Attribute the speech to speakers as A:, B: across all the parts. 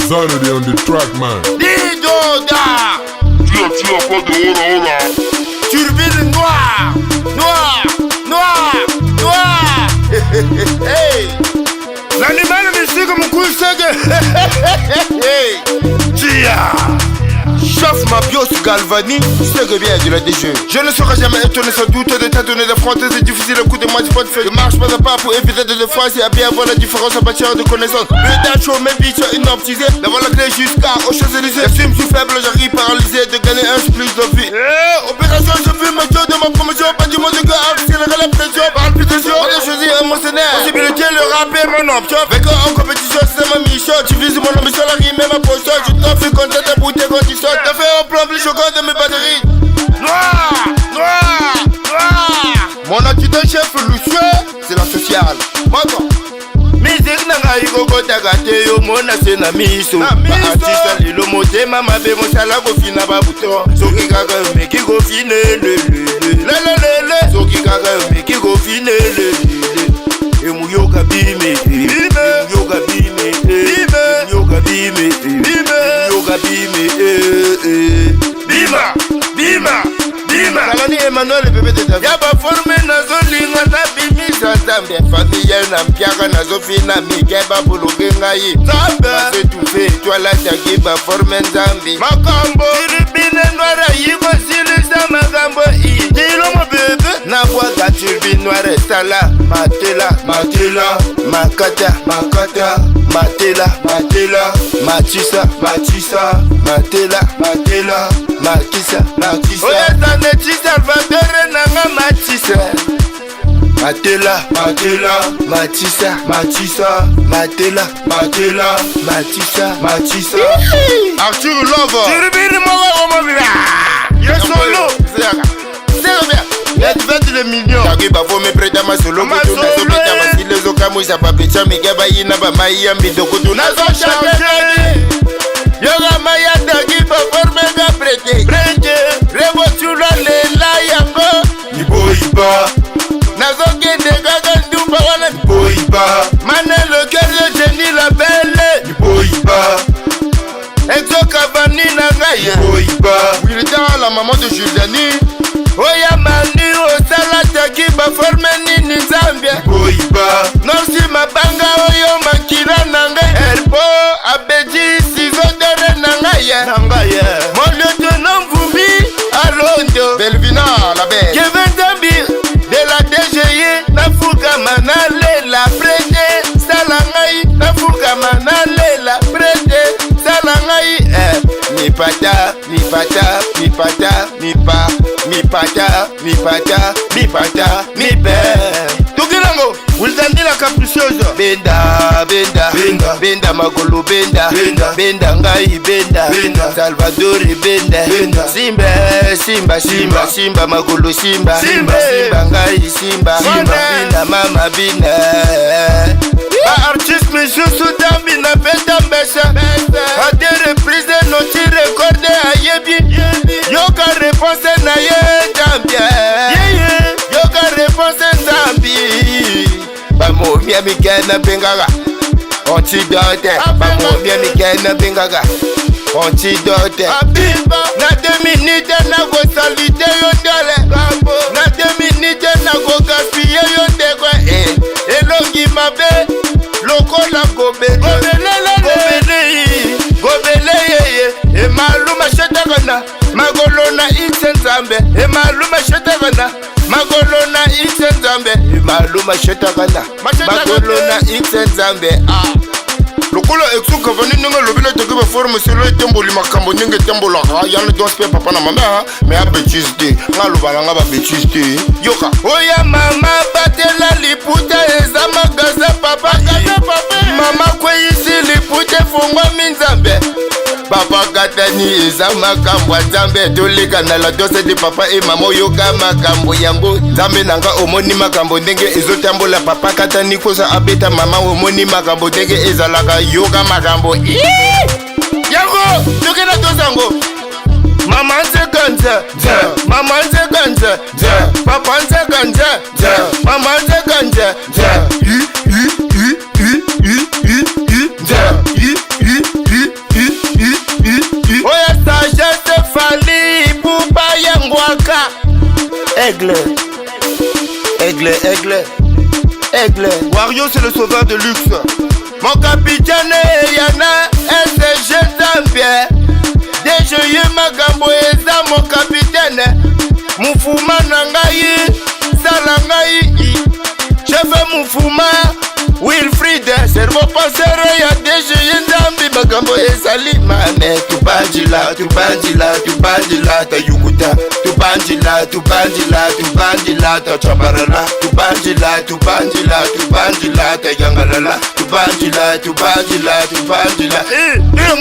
A: Zanity on the track, man.
B: Didoda.
C: Tu as pas de hola.
B: Turbine noire. Hey. L'animal musique mon coup hey. Tia. Chauffe ma bios Galvani, c'est que bien de la DG. Je ne serai jamais étonné sans doute de t'étonner d'affronter ces difficiles coups de moi du pot de feu. Je marche pas à pas pour éviter de défense et à bien voir la différence en matière de connaissances. Le dash show, mes biches inoptisés. D'avoir la clé jusqu'à aux Champs-Élysées. J'assume, je suis faible, j'arrive paralysé de gagner un plus de vie. Opération, je fume ma joie de ma promotion. Pas du monde que accélérer la pression. Parle plus de joie, on a choisi un mercenaire. Possibilité, le rap est mon option. Avec en compétition, c'est ma mission. Tu vises mon ambition, la rime et ma posture. Je t'en fais content de bouter quand tu sautes. T'as fait un plan plus choquant de mes batteries. Noir. Mon adjudant chef Lucieux, c'est la sociale. Maman. Musique nanga ikoko tagate yo mona sena miso. Ba artiste lilo motema mabe mosala ko fina babuto. Soki kaka meki ko fine le. Soki kaka meki ko fine le. Emuyoka bime. Bima Kalani Emmanuel bébé de David. Y'a pas formé nazo linga na bimi sa zambe. Famille na mpiaka nazo fina mikeba buluke ngai. Zambe c'est tout fait. Toi la tagi ba formé nzambi. Makambo turbine noire yiko silisa makambo i. Dilo mo bébé. Na boaga turbine noire sala. Matela Makata Matela Matisa Matela Makisa Oya Zanity Salvador nanga Matisa Matela Matisa Matela Matisa Arthur Love Turbine moga omobira Yo solo Net 20 millions Taki bafo me preta masolo kutu nazo beta basile zoka mwisa papecha migaba ina ba maya mbido kutu nazo change Yoga maya taki bafo mega prete Rebo chula lela yango Iboiba Nazo kende gaga nduba wana Iboiba Mane le cœur de Jenny la belle Iboiba Exo Cavani na ngaya Iboiba Wilda la maman de Juliani Oya mani osala taki ba forme nini Zambia Boiba Norsi mabanga oyo makila nanga Erbo abeji sizo dere nanga ye Molio tonon vumi Alondo Belvina la belle Kevin Zambi de la DGI Nafuka manale la prete Salangai Nafuka manale la prete Salangai Mi pata Tukilango Ulzandi la capriciosa Benda magolo benda ngai benda Salvador benda Simba magolo simba ngai simba Bina mama bina Ba artiste monsieur Soudan bina benda mbesa A des reprises noti recordé a yebi Yoka réponse na ye Zambia Yoka réponse Zambi Bamo mia mikena bengaga Antidote Bamo mia mikena bengaga Antidote Na 2 minutes na go salite yondole Na 2 minutes na go gaspiller yondekwe Elongi mabe Lokola Gobele Emaluma shetakana Magolona itenzambe Emaluma shetakana Magolona itenzambe Emaluma shetakana Magolona itenzambe Lokola exo Cavani ninga lobile teke ba forme selo etemboli makambo ninga etembola yana don spare papa na mama mais a bêtise te nga lobala nga ba bêtise te yoka oya mama batela liputa eza magaza papa mama kweyisi liputa fongwa minzambe Papa Katani eza makambo Nzambe toleka na la dose de papa et maman yoka makambo yango Nzambe nanga omoni makambo ndenge ezotambola Papa Katani kosa abeta mama omoni makambo ndenge ezalaka yoka makambo Yango tokena tosango Mama nzekanza Mama nzekanza Papa nzekanza Mama nzekanza aigle. Aigle, aigle, aigle. Wario c'est le sauveur de luxe. Mon capitaine Yana SG Zambia. DGE Magambo Eza mon capitaine. Mufuma Nangayi Salangayi. Chef Mufuma Wilfried, cerveau penseur ya DGE Zambi Magambo Ezali mane. Tubandila, tubandila, tubandila ta yukuta. Tubandila, tubandila, tubandila ta chabarala. Tubandila, tubandila, tubandila ta yangalala. Tubandila, tubandila, tubandila.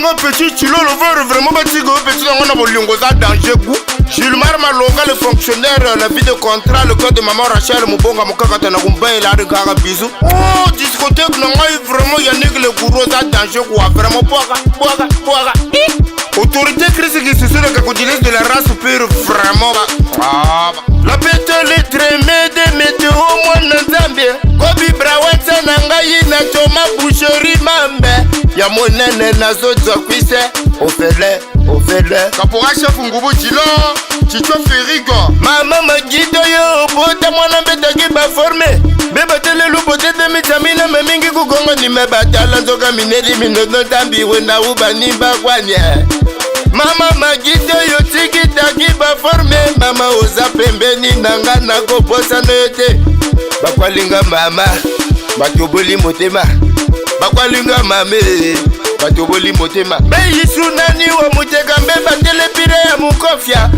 B: Mon petit chilo le veut vraiment batigo petit on a bolongo za danger goût. Gilmar Malonga le fonctionnaire, la vie de contrat, le code de maman Rachel Mubonga Mukakata na kumba il a de gara bisou. Oh discothèque non vraiment yannick le gourou za danger quoi vraiment poaga. Autorité critique qui se sont les cacodilés de la race pure vraiment la pète les trémés des météos moi n'entendais Kobi Brawata Nangayi na Toma Boucherie Mambe ya monene na zozo kwise ofele Kapora chef Ngubu Chilo Chicho Ferigo Mama Magido yo bota mwana mbetaki ba formé Beba tele lupote de mitamina memingi kugongo ni mebatala nzoka mineri minono tambi wena ubani bagwanye Mama Magido yo tiki taki ba formé Mama oza pembeni nanga na kobosa noyote Bakwalinga mama Batoboli motema Bakwalinga mame Batoboli motema Beyisu nani wa muteka mbeba telepire ya mukofia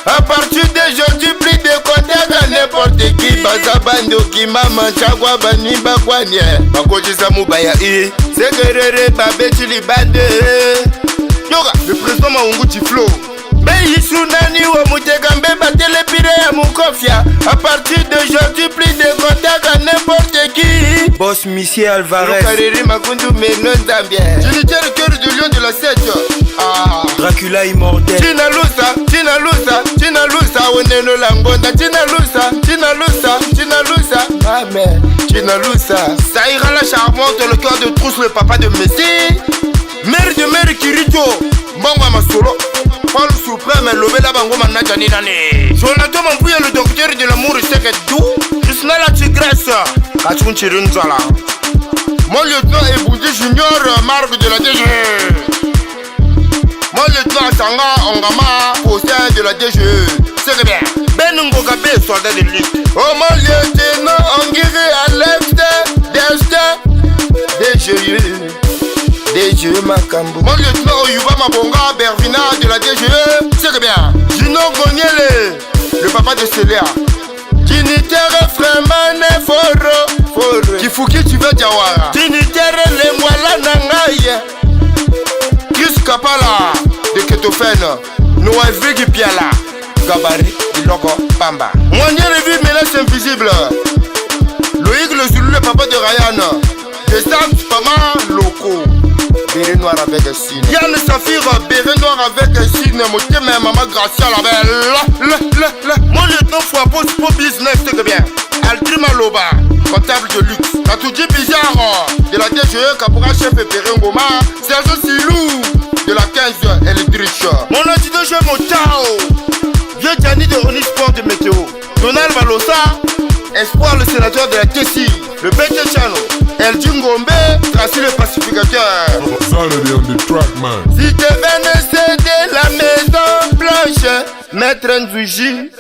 B: A partir d'aujourd'hui plus de contact à n'importe qui Bazabando ki mama chagwa bani bakwanye Bakojisa mubaya Segerere babeti libande Yoga, le président Maungu Tiflo Beyisu nani wa muteka mbeba telepire ya mukofia A partir d'aujourd'hui plus de contact à n'importe qui Boss Monsieur Alvarez Kariri Makundu Menon Zambia Dignitaire le cœur du lion de la 7 Dracula immortel Tina Lusa Weneno Langonda Tina Lusa Amen Tina Lusa Saïra la charmante le cœur de trousse le papa de Messi Mère de Mère Kirito Mbangwa Masolo Paul Suprême Lobela Bango Manajani Nane Jonathan Mambouya le docteur de l'amour c'est que tout Jusna la tigresse Kachun Chirinzala Mon lieutenant Eboudi Junior Marc de la DG Mon lieutenant Sanga Ongama Poussin de la DG C'est bien Benungo Gabé soldat de l'île Oh mon lieutenant Angiri Alex Destin DGE Makambo Mon lieutenant Oyuba Mabonga Bervina de la DGE C'est bien Gino Goniele le papa de Célia Dignitaire Fremane Foro Kifuki tu veux Diawara Dignitaire le Mwala Nangaye Chris Kapala de Ketofène Noël Vigi Piala Gabari Iloko Pamba Moigné Revi Menace Invisible Loïc le Zulu le papa de Ryan Destin Pama Loco Béret noir avec un signe Yann Safir béret noir avec un signe Moté mais maman Gracia la belle Mon lieutenant Fouabo pour business c'est bien Aldrima Loba comptable de luxe Katuji Bizarre de la DGE Kapora chef et Ngoma Sergio Silou de la 15 électrique Mon adjudant chef Motao Vieux Gianni de Onisport de Météo Donald Balosa Espoir le sénateur de la Tessie le BT Chano El Djungombe Tracy le pacificateur Si te venais céder la maison blanche Maître Nzuji